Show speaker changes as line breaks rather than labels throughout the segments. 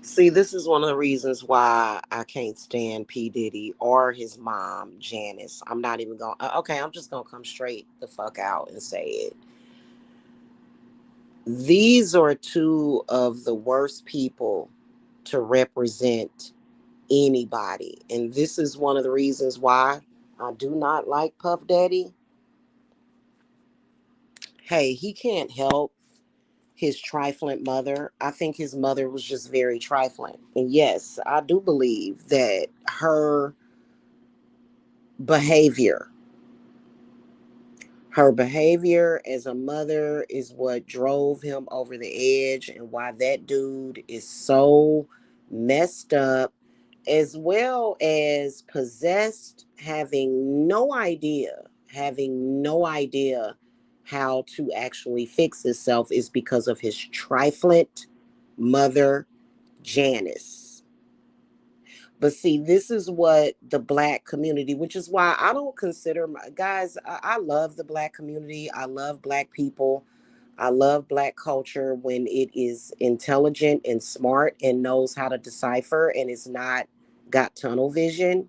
See, this is one of the reasons why I can't stand P. Diddy or his mom, Janice. I'm not even going okay, I'm just gonna come straight the fuck out and say it. These are two of the worst people to represent anybody. And this is one of the reasons why I do not like Puff Daddy. Hey, he can't help his trifling mother. I think his mother was just very trifling. And yes, I do believe that behavior, her behavior as a mother is what drove him over the edge and why that dude is so messed up, as well as possessed, having no idea how to actually fix himself is because of his trifling mother, Janice. But see, this is what the black community, which is why I don't consider my guys, I love the black community. I love black people. I love black culture when it is intelligent and smart and knows how to decipher and is not got tunnel vision.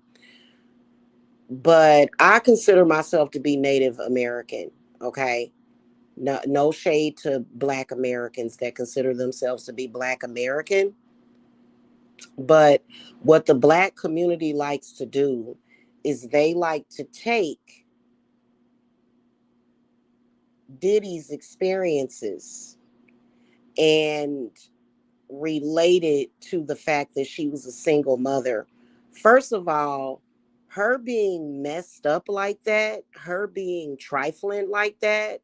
But I consider myself to be Native American. Okay. No, no shade to black Americans that consider themselves to be black American. But what the black community likes to do is they like to take Diddy's experiences and relate it to the fact that she was a single mother. First of all, her being messed up like that, her being trifling like that,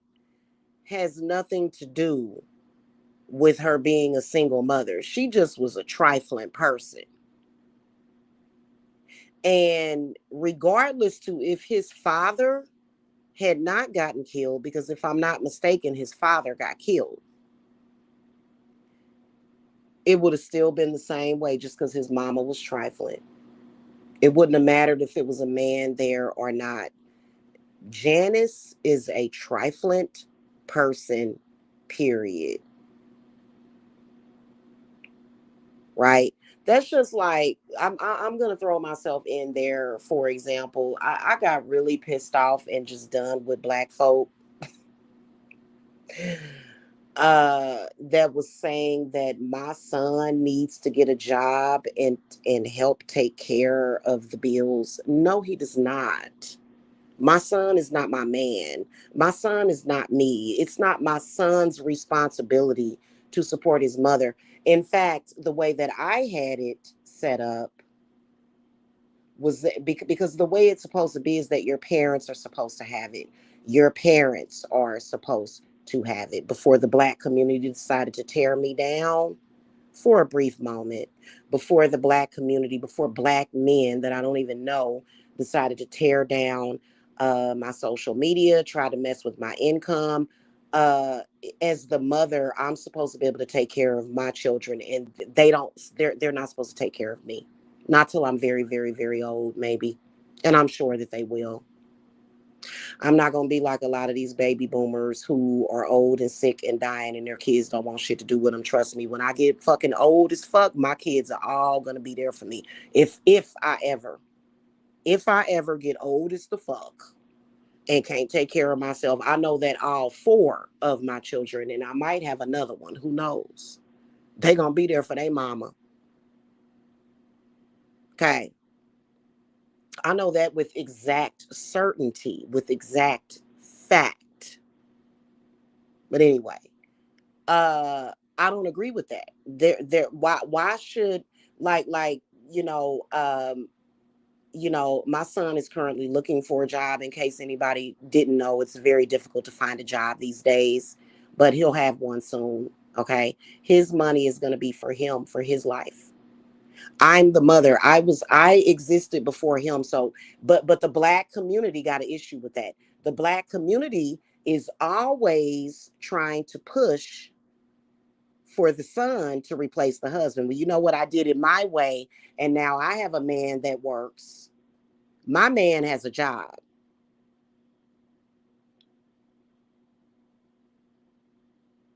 has nothing to do with her being a single mother. She just was a trifling person. And regardless to if his father had not gotten killed, because if I'm not mistaken, his father got killed, it would have still been the same way just because his mama was trifling. It wouldn't have mattered if it was a man there or not. Janice is a trifling person, period. Right? That's just like I'm gonna throw myself in there. For example, I got really pissed off and just done with black folk that was saying that my son needs to get a job and help take care of the bills. No, he does not. My son is not my man. My son is not me. It's not my son's responsibility to support his mother. In fact, the way that I had it set up was that because the way it's supposed to be is that your parents are supposed to have it. Your parents are supposed to have it. Before the black community decided to tear me down for a brief moment, before the black community, before black men that I don't even know decided to tear down my social media, try to mess with my income. Uh, as the mother, I'm supposed to be able to take care of my children, and they don't. They're not supposed to take care of me. Not till I'm very, very, very old, maybe. And I'm sure that they will. I'm not going to be like a lot of these baby boomers who are old and sick and dying and their kids don't want shit to do with them. Trust me, when I get fucking old as fuck, my kids are all going to be there for me. If I ever get old as the fuck and can't take care of myself, I know that all four of my children, and I might have another one, who knows, they going to be there for their mama. Okay. I know that with exact certainty, with exact fact. But anyway, I don't agree with that. Why should, like you know, my son is currently looking for a job. In case anybody didn't know, it's very difficult to find a job these days, but he'll have one soon. Okay, his money is going to be for him, for his life. I'm the mother. I existed before him. So, but the black community got an issue with that. The black community is always trying to push for the son to replace the husband. Well, you know what? I did it my way, and now I have a man that works. My man has a job.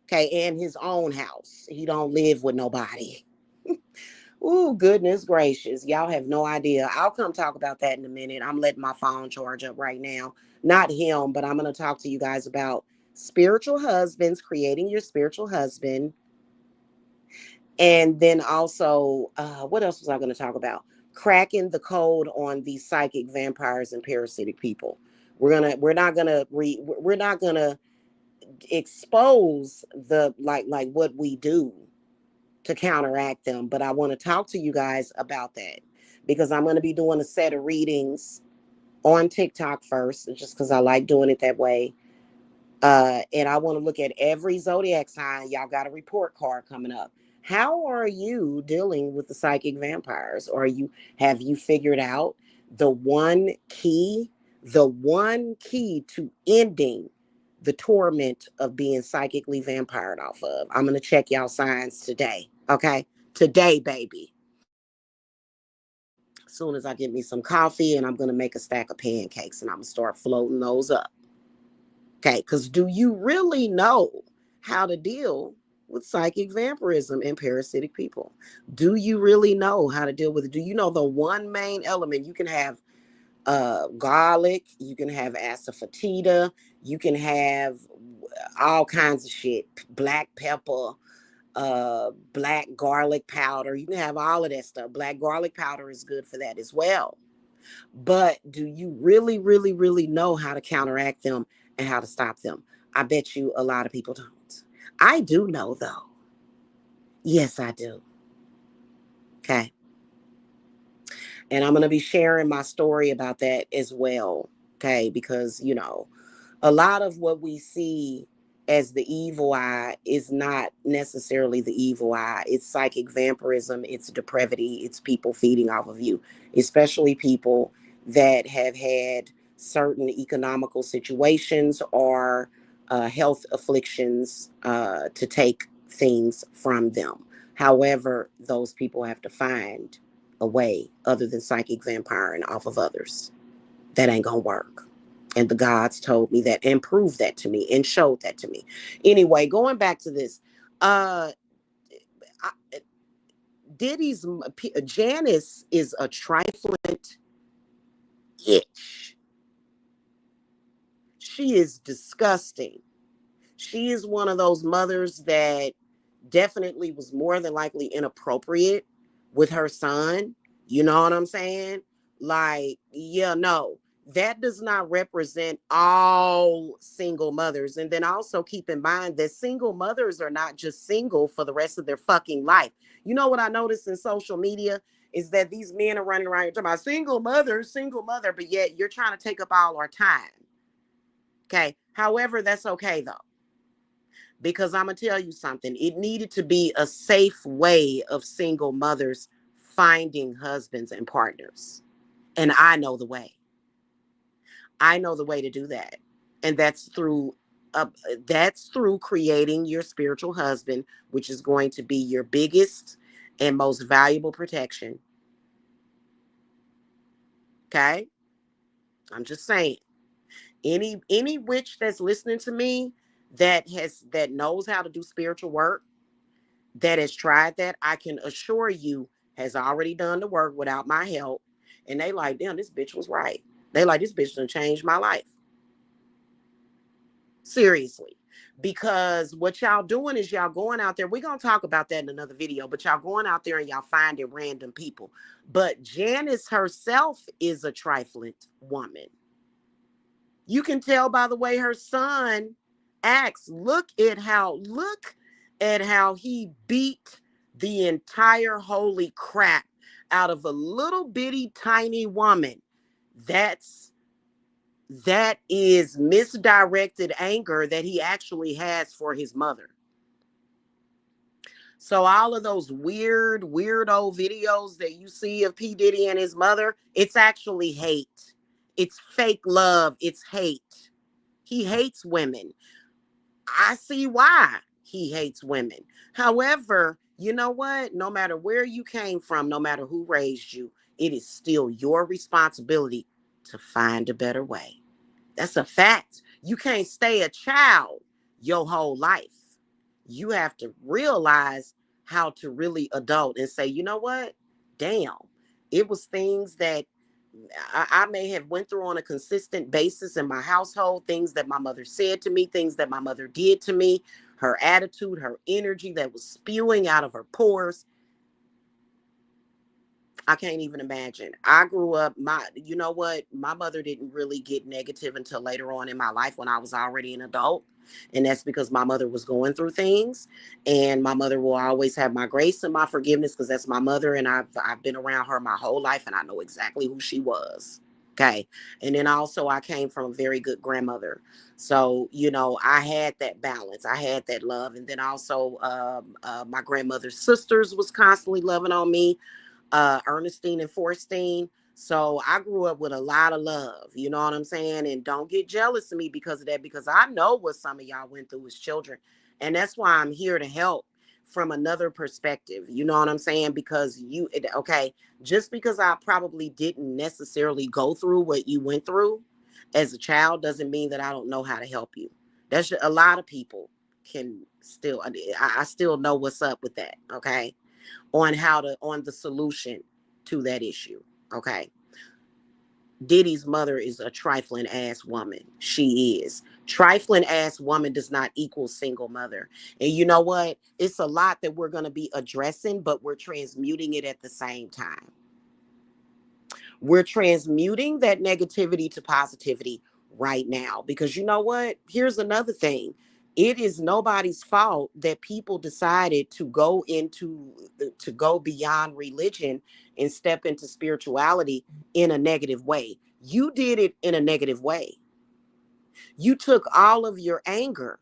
Okay, and his own house. He don't live with nobody. Ooh, goodness gracious. Y'all have no idea. I'll come talk about that in a minute. I'm letting my phone charge up right now. Not him, but I'm going to talk to you guys about spiritual husbands, creating your spiritual husband. And then also, what else was I going to talk about? Cracking the code on these psychic vampires and parasitic people. We're not gonna expose the like what we do to counteract them. But I want to talk to you guys about that because I'm going to be doing a set of readings on TikTok first, just because I like doing it that way. And I want to look at every zodiac sign. Y'all got a report card coming up. How are you dealing with the psychic vampires? Or have you figured out the one key to ending the torment of being psychically vampired off of? I'm gonna check y'all signs today. Okay. Today, baby. As soon as I get me some coffee, and I'm gonna make a stack of pancakes and I'm gonna start floating those up. Okay, because do you really know how to deal with psychic vampirism and parasitic people? Do you really know how to deal with it? Do you know the one main element? You can have garlic, you can have asafoetida, you can have all kinds of shit, black pepper, black garlic powder. You can have all of that stuff. Black garlic powder is good for that as well. But do you really, really, really know how to counteract them and how to stop them? I bet you a lot of people don't. I do know, though. Yes, I do. Okay. And I'm going to be sharing my story about that as well. Okay. Because, a lot of what we see as the evil eye is not necessarily the evil eye. It's psychic vampirism, it's depravity, it's people feeding off of you, especially people that have had certain economical situations or health afflictions to take things from them. However, those people have to find a way other than psychic vampiring off of others. That ain't gonna work. And the gods told me that and proved that to me and showed that to me. Anyway, going back to this, uh I, Diddy's Janice is a trifling itch. She is disgusting. She is one of those mothers that definitely was more than likely inappropriate with her son. You know what I'm saying? Like, yeah, no, that does not represent all single mothers. And then also keep in mind that single mothers are not just single for the rest of their fucking life. You know what I noticed in social media is that these men are running around talking about single mother, but yet you're trying to take up all our time. Okay. However, that's okay though, because I'm going to tell you something. It needed to be a safe way of single mothers finding husbands and partners. And I know the way. I know the way to do that. And that's through creating your spiritual husband, which is going to be your biggest and most valuable protection. Okay? I'm just saying. Any witch that's listening to me that knows how to do spiritual work, that has tried that, I can assure you has already done the work without my help. And they like, damn, this bitch was right. They like, this bitch done changed my life. Seriously. Because what y'all doing is y'all going out there. We're going to talk about that in another video, but y'all going out there and y'all finding random people. But Janice herself is a trifling woman. You can tell by the way her son acts. Look at how he beat the entire holy crap out of a little bitty tiny woman. That is misdirected anger that he actually has for his mother. So all of those weirdo videos that you see of P. Diddy and his mother, it's actually hate. It's fake love. It's hate. He hates women. I see why he hates women. However, you know what? No matter where you came from, no matter who raised you, it is still your responsibility to find a better way. That's a fact. You can't stay a child your whole life. You have to realize how to really adult and say, you know what? Damn. It was things that I may have went through on a consistent basis in my household, things that my mother said to me, things that my mother did to me, her attitude, her energy that was spewing out of her pores. I can't even imagine. I grew up, you know what? My mother didn't really get negative until later on in my life when I was already an adult. And that's because my mother was going through things. And my mother will always have my grace and my forgiveness because that's my mother. And I've been around her my whole life and I know exactly who she was. Okay. And then also, I came from a very good grandmother. So, I had that balance. I had that love. And then also, my grandmother's sisters was constantly loving on me, Ernestine and Forstine. So I grew up with a lot of love, you know what I'm saying? And don't get jealous of me because of that, because I know what some of y'all went through as children. And that's why I'm here to help from another perspective. You know what I'm saying? Because okay, just because I probably didn't necessarily go through what you went through as a child doesn't mean that I don't know how to help you. That's a lot of people can still, I still know what's up with that. Okay. On the solution to that issue. Okay. Diddy's mother is a trifling ass woman. She is. Trifling ass woman does not equal single mother. And you know what? It's a lot that we're going to be addressing, but we're transmuting it at the same time. We're transmuting that negativity to positivity right now. Because you know what? Here's another thing. It is nobody's fault that people decided to go beyond religion and step into spirituality in a negative way. You did it in a negative way. You took all of your anger.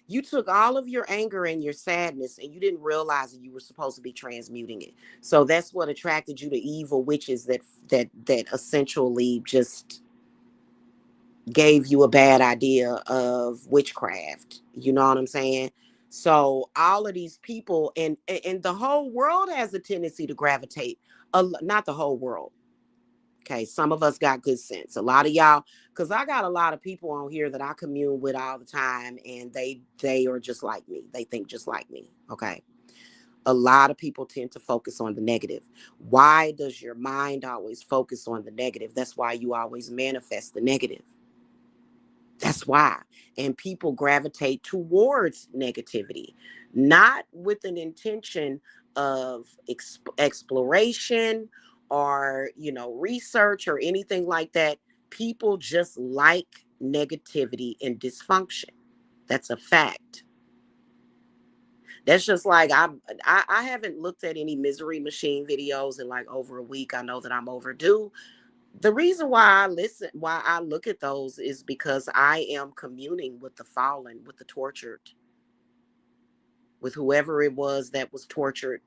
You took all of your anger and your sadness and you didn't realize that you were supposed to be transmuting it. So that's what attracted you to evil witches that essentially just gave you a bad idea of witchcraft. You know what I'm saying? So all of these people and the whole world has a tendency to gravitate, not the whole world. Okay, some of us got good sense. A lot of y'all, because I got a lot of people on here that I commune with all the time, and they are just like me. They think just like me. Okay. A lot of people tend to focus on the negative. Why does your mind always focus on the negative? That's why you always manifest the negative. That's why. And people gravitate towards negativity, not with an intention of exploration or, research or anything like that. People just like negativity and dysfunction. That's a fact. That's just like I haven't looked at any misery machine videos in like over a week. I know that I'm overdue. The reason why I look at those is because I am communing with the fallen, with the tortured, with whoever it was that was tortured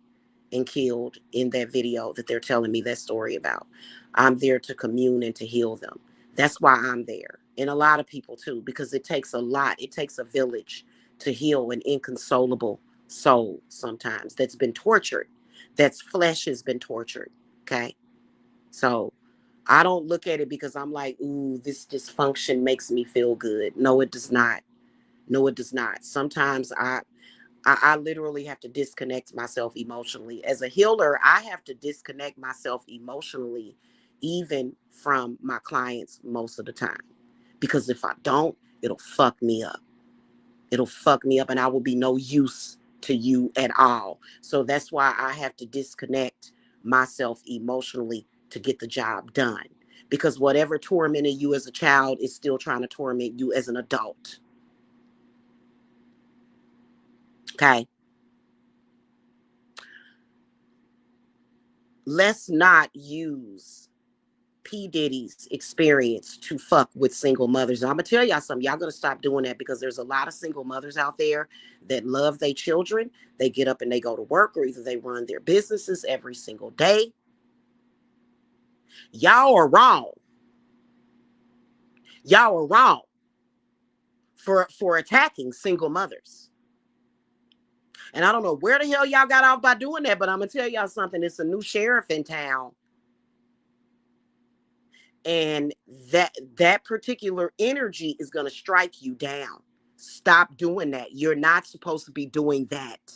and killed in that video that they're telling me that story about. I'm there to commune and to heal them. That's why I'm there. And a lot of people too, because it takes a lot. It takes a village to heal an inconsolable soul sometimes that's been tortured, that's flesh has been tortured. Okay. So I don't look at it because I'm like, ooh, this dysfunction makes me feel good. No, it does not. No, it does not. Sometimes I literally have to disconnect myself emotionally. As a healer, I have to disconnect myself emotionally, even from my clients most of the time. Because if I don't, it'll fuck me up. It'll fuck me up and I will be no use to you at all. So that's why I have to disconnect myself emotionally to get the job done. Because whatever tormented you as a child is still trying to torment you as an adult. Okay. Let's not use P. Diddy's experience to fuck with single mothers. And I'm gonna tell y'all something. Y'all gonna stop doing that because there's a lot of single mothers out there that love their children. They get up and they go to work, or either they run their businesses every single day. Y'all are wrong. Y'all are wrong for attacking single mothers. And I don't know where the hell y'all got off by doing that, but I'm gonna tell y'all something. It's a new sheriff in town, and that particular energy is gonna strike you down. Stop doing that. You're not supposed to be doing that.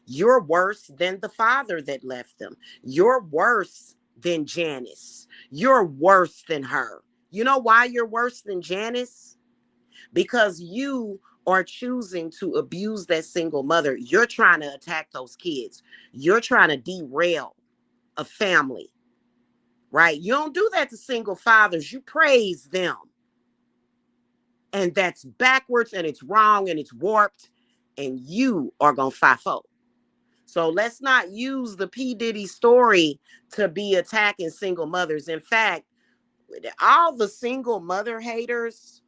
You're worse than the father that left them. You're worse than Janice. You're worse than her. You know why you're worse than Janice? Because you are choosing to abuse that single mother. You're trying to attack those kids. You're trying to derail a family, right? You don't do that to single fathers. You praise them. And that's backwards and it's wrong and it's warped. And you are going to FIFO. So let's not use the P. Diddy story to be attacking single mothers. In fact, all the single mother haters,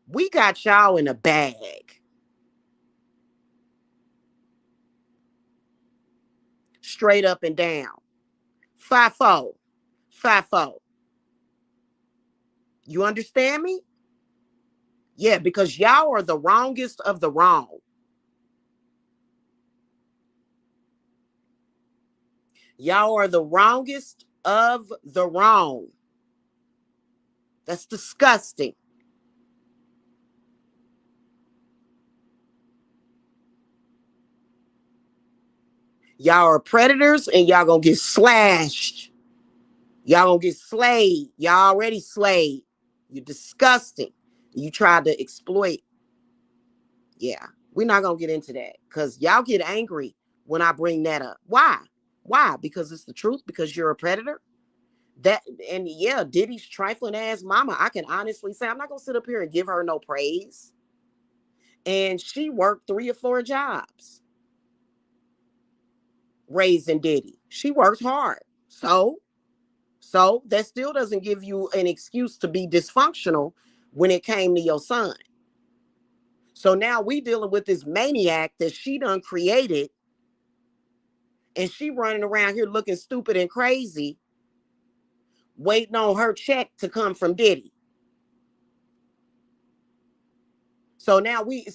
we got y'all in a bag. Straight up and down. FIFO. FIFO. You understand me? Yeah, because y'all are the wrongest of the wrong. Y'all are the wrongest of the wrong. That's disgusting. Y'all are predators and y'all gonna get slashed. Y'all gonna get slayed. Y'all already slayed. You're disgusting. You tried to exploit. Yeah, we're not gonna get into that because y'all get angry when I bring that up. Why? Why? Because it's the truth. Because you're a predator. That and yeah, Diddy's trifling ass mama. I can honestly say I'm not gonna sit up here and give her no praise. And she worked 3 or 4 jobs raising Diddy. She worked hard. So that still doesn't give you an excuse to be dysfunctional when it came to your son. So now we dealing with this maniac that she done created, and she running around here looking stupid and crazy, waiting on her check to come from Diddy. So now we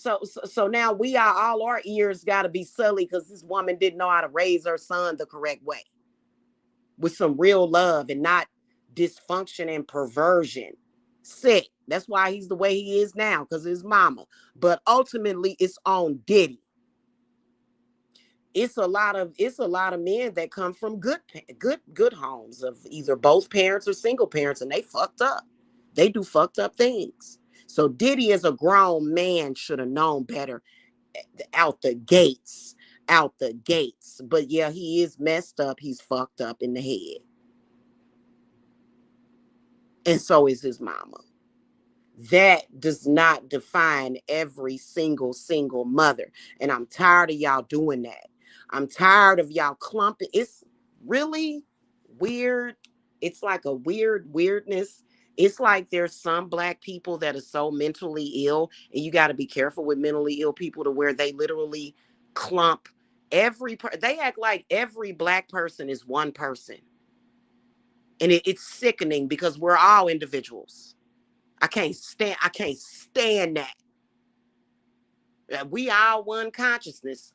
are all our ears got to be sully because this woman didn't know how to raise her son the correct way with some real love and not dysfunction and perversion. Sick. That's why he's the way he is now because his mama. But ultimately, it's on Diddy. It's a lot of men that come from good homes of either both parents or single parents, and they fucked up. They do fucked up things. So Diddy, as a grown man, should have known better out the gates. Out the gates. But yeah, he is messed up. He's fucked up in the head. And so is his mama. That does not define every single mother. And I'm tired of y'all doing that. I'm tired of y'all clumping. It's really weird. It's like a weirdness. It's like there's some black people that are so mentally ill, and you got to be careful with mentally ill people to where they literally clump they act like every black person is one person. And it's sickening because we're all individuals. I can't stand that. We all one consciousness.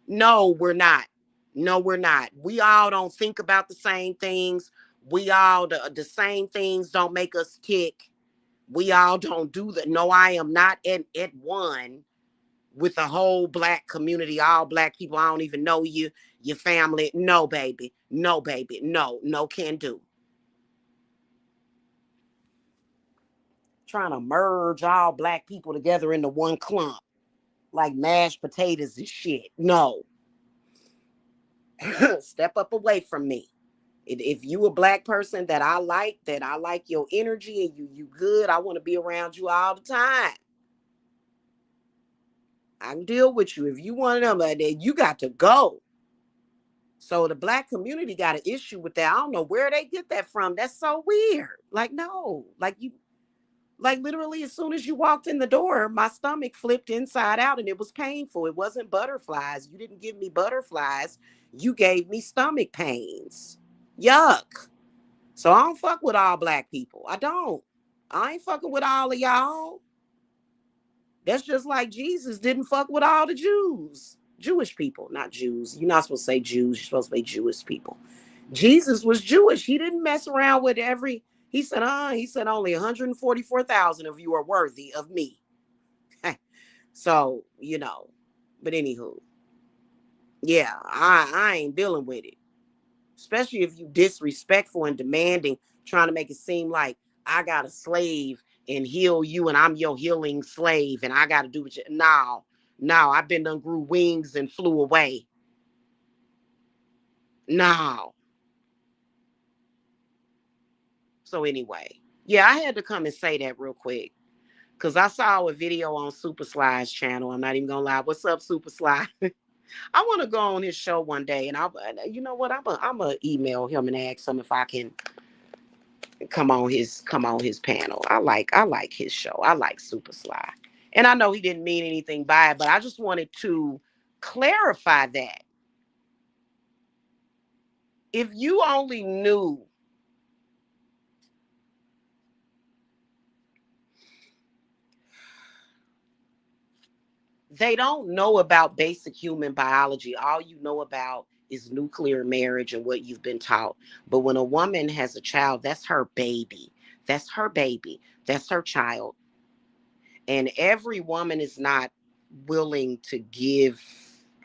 No, we're not. No, we're not. We all don't think about the same things. We all the same things don't make us tick. We all don't do that. No, I am not at one with the whole black community, all black people. I don't even know you, your family. No, baby. No, baby. No, no can do. Trying to merge all black people together into one clump like mashed potatoes and shit. No. Step up away from me. If you a black person that I like your energy and you good, I want to be around you all the time. I can deal with you. If you one of them, then you got to go. So the black community got an issue with that. I don't know where they get that from. That's so weird. Like, no, like literally as soon as you walked in the door, my stomach flipped inside out and it was painful. It wasn't butterflies. You didn't give me butterflies. You gave me stomach pains. Yuck. So I don't fuck with all black people. I don't. I ain't fucking with all of y'all. That's just like Jesus didn't fuck with all the Jews. Jewish people, not Jews. You're not supposed to say Jews. You're supposed to say Jewish people. Jesus was Jewish. He didn't mess around with he said only 144,000 of you are worthy of me. So, but anywho, yeah, I ain't dealing with it. Especially if you disrespectful and demanding, trying to make it seem like I got a slave and heal you and I'm your healing slave and I got to do what you. No, no, I've been done grew wings and flew away. No. So anyway, yeah, I had to come and say that real quick because I saw a video on Super Sly's channel. I'm not even gonna lie. What's up, Super Sly? I want to go on his show one day, and you know what? I'm gonna email him and ask him if I can come on his panel. I like his show. I like Super Sly, and I know he didn't mean anything by it, but I just wanted to clarify that if you only knew, they don't know about basic human biology. All you know about is nuclear marriage and what you've been taught. But when a woman has a child, that's her baby. That's her baby. That's her child. And every woman is not willing to give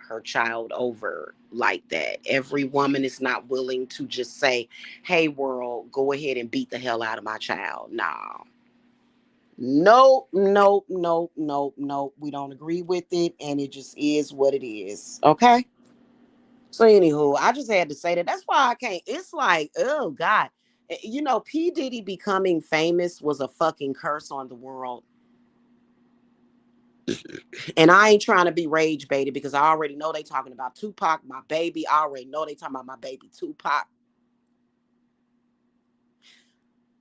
her child over like that. Every woman is not willing to just say, hey, world, go ahead and beat the hell out of my child. No. Nope, nope, nope, nope, nope. We don't agree with it, and it just is what it is. Okay. So, anywho, I just had to say that. That's why I can't. It's like, oh God, P Diddy becoming famous was a fucking curse on the world. And I ain't trying to be rage baited because I already know they talking about Tupac, my baby. I already know they talking about my baby Tupac.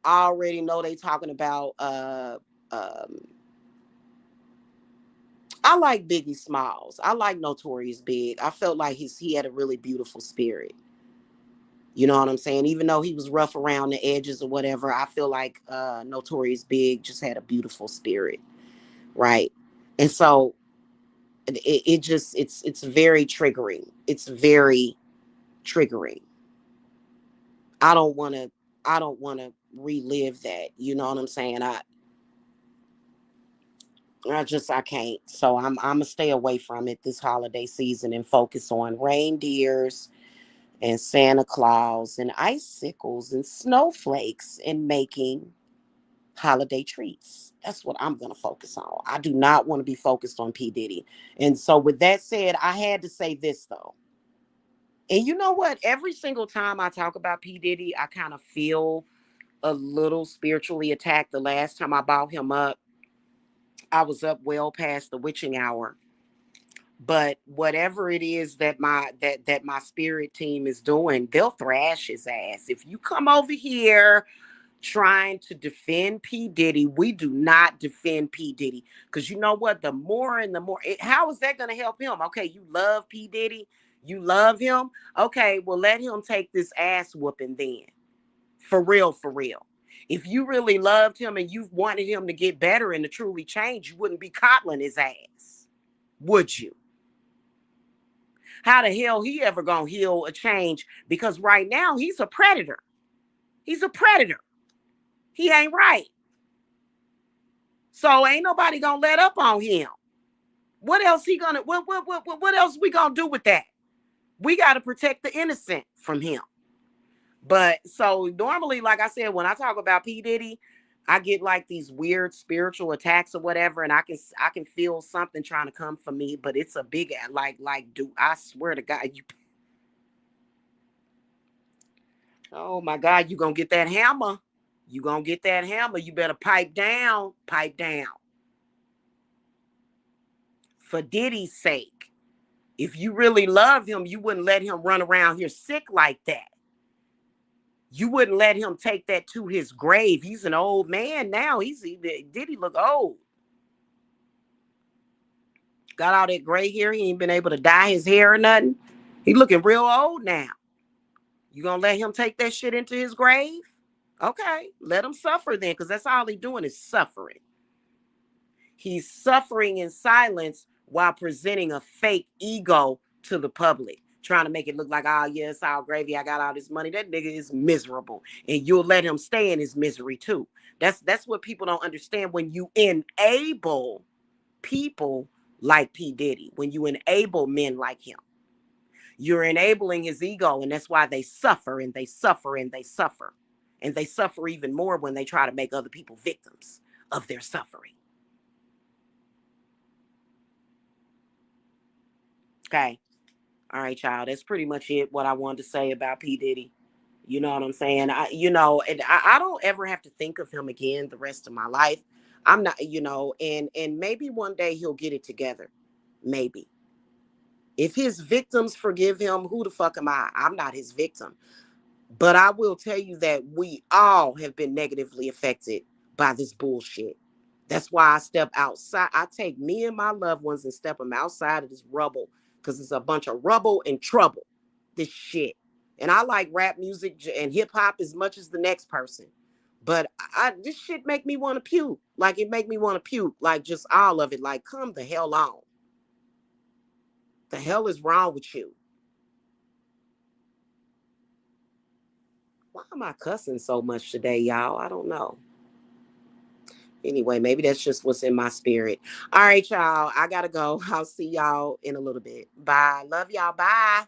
I already know they talking about um I like Biggie Smalls. I like Notorious Big. I felt like he had a really beautiful spirit. You know what I'm saying? Even though he was rough around the edges or whatever, I feel like Notorious Big just had a beautiful spirit, right? And so it just it's very triggering. It's very triggering. I don't want to I don't want to relive that. You know what I'm saying? I can't. So I'm gonna stay away from it this holiday season and focus on reindeers and Santa Claus and icicles and snowflakes and making holiday treats. That's what I'm gonna focus on. I do not want to be focused on P. Diddy. And so with that said, I had to say this though. And you know what? Every single time I talk about P. Diddy, I kind of feel a little spiritually attacked. The last time I brought him up, I was up well past the witching hour. But whatever it is that my spirit team is doing, they'll thrash his ass. If you come over here trying to defend P. Diddy, we do not defend P. Diddy. Because you know what? The more and the more, how is that going to help him? Okay, you love P. Diddy. You love him. Okay, well, let him take this ass whooping then. For real, for real. If you really loved him and you wanted him to get better and to truly change, you wouldn't be coddling his ass. Would you? How the hell he ever gonna heal a change? Because right now he's a predator. He's a predator. He ain't right. So ain't nobody gonna let up on him. What else he gonna what else we gonna do with that? We gotta protect the innocent from him. But so normally, like I said, when I talk about P. Diddy, I get like these weird spiritual attacks or whatever, and I can feel something trying to come for me, but it's a big like do I swear to God, you oh my God, you gonna get that hammer. You gonna get that hammer. You better pipe down, pipe down. For Diddy's sake. If you really love him, you wouldn't let him run around here sick like that. You wouldn't let him take that to his grave. He's an old man now. Diddy look old. Got all that gray hair. He ain't been able to dye his hair or nothing. He looking real old now. You gonna let him take that shit into his grave? Okay, let him suffer then, because that's all he doing is suffering. He's suffering in silence while presenting a fake ego to the public, trying to make it look like, oh, yeah, it's all gravy. I got all this money. That nigga is miserable. And you'll let him stay in his misery too. That's what people don't understand. When you enable people like P. Diddy, when you enable men like him, you're enabling his ego. And that's why they suffer and they suffer and they suffer. And they suffer even more when they try to make other people victims of their suffering. Okay. All right, y'all. That's pretty much it. What I wanted to say about P. Diddy. You know what I'm saying? And I don't ever have to think of him again the rest of my life. I'm not, and maybe one day he'll get it together. Maybe. If his victims forgive him, who the fuck am I? I'm not his victim. But I will tell you that we all have been negatively affected by this bullshit. That's why I step outside. I take me and my loved ones and step them outside of this rubble because it's a bunch of rubble and trouble. This shit. And I like rap music and hip hop as much as the next person. But this shit make me want to puke. Like it make me want to puke. Like just all of it. Like come the hell on. The hell is wrong with you? Why am I cussing so much today, y'all? I don't know. Anyway, maybe that's just what's in my spirit. All right, y'all. I gotta go. I'll see y'all in a little bit. Bye. Love y'all. Bye.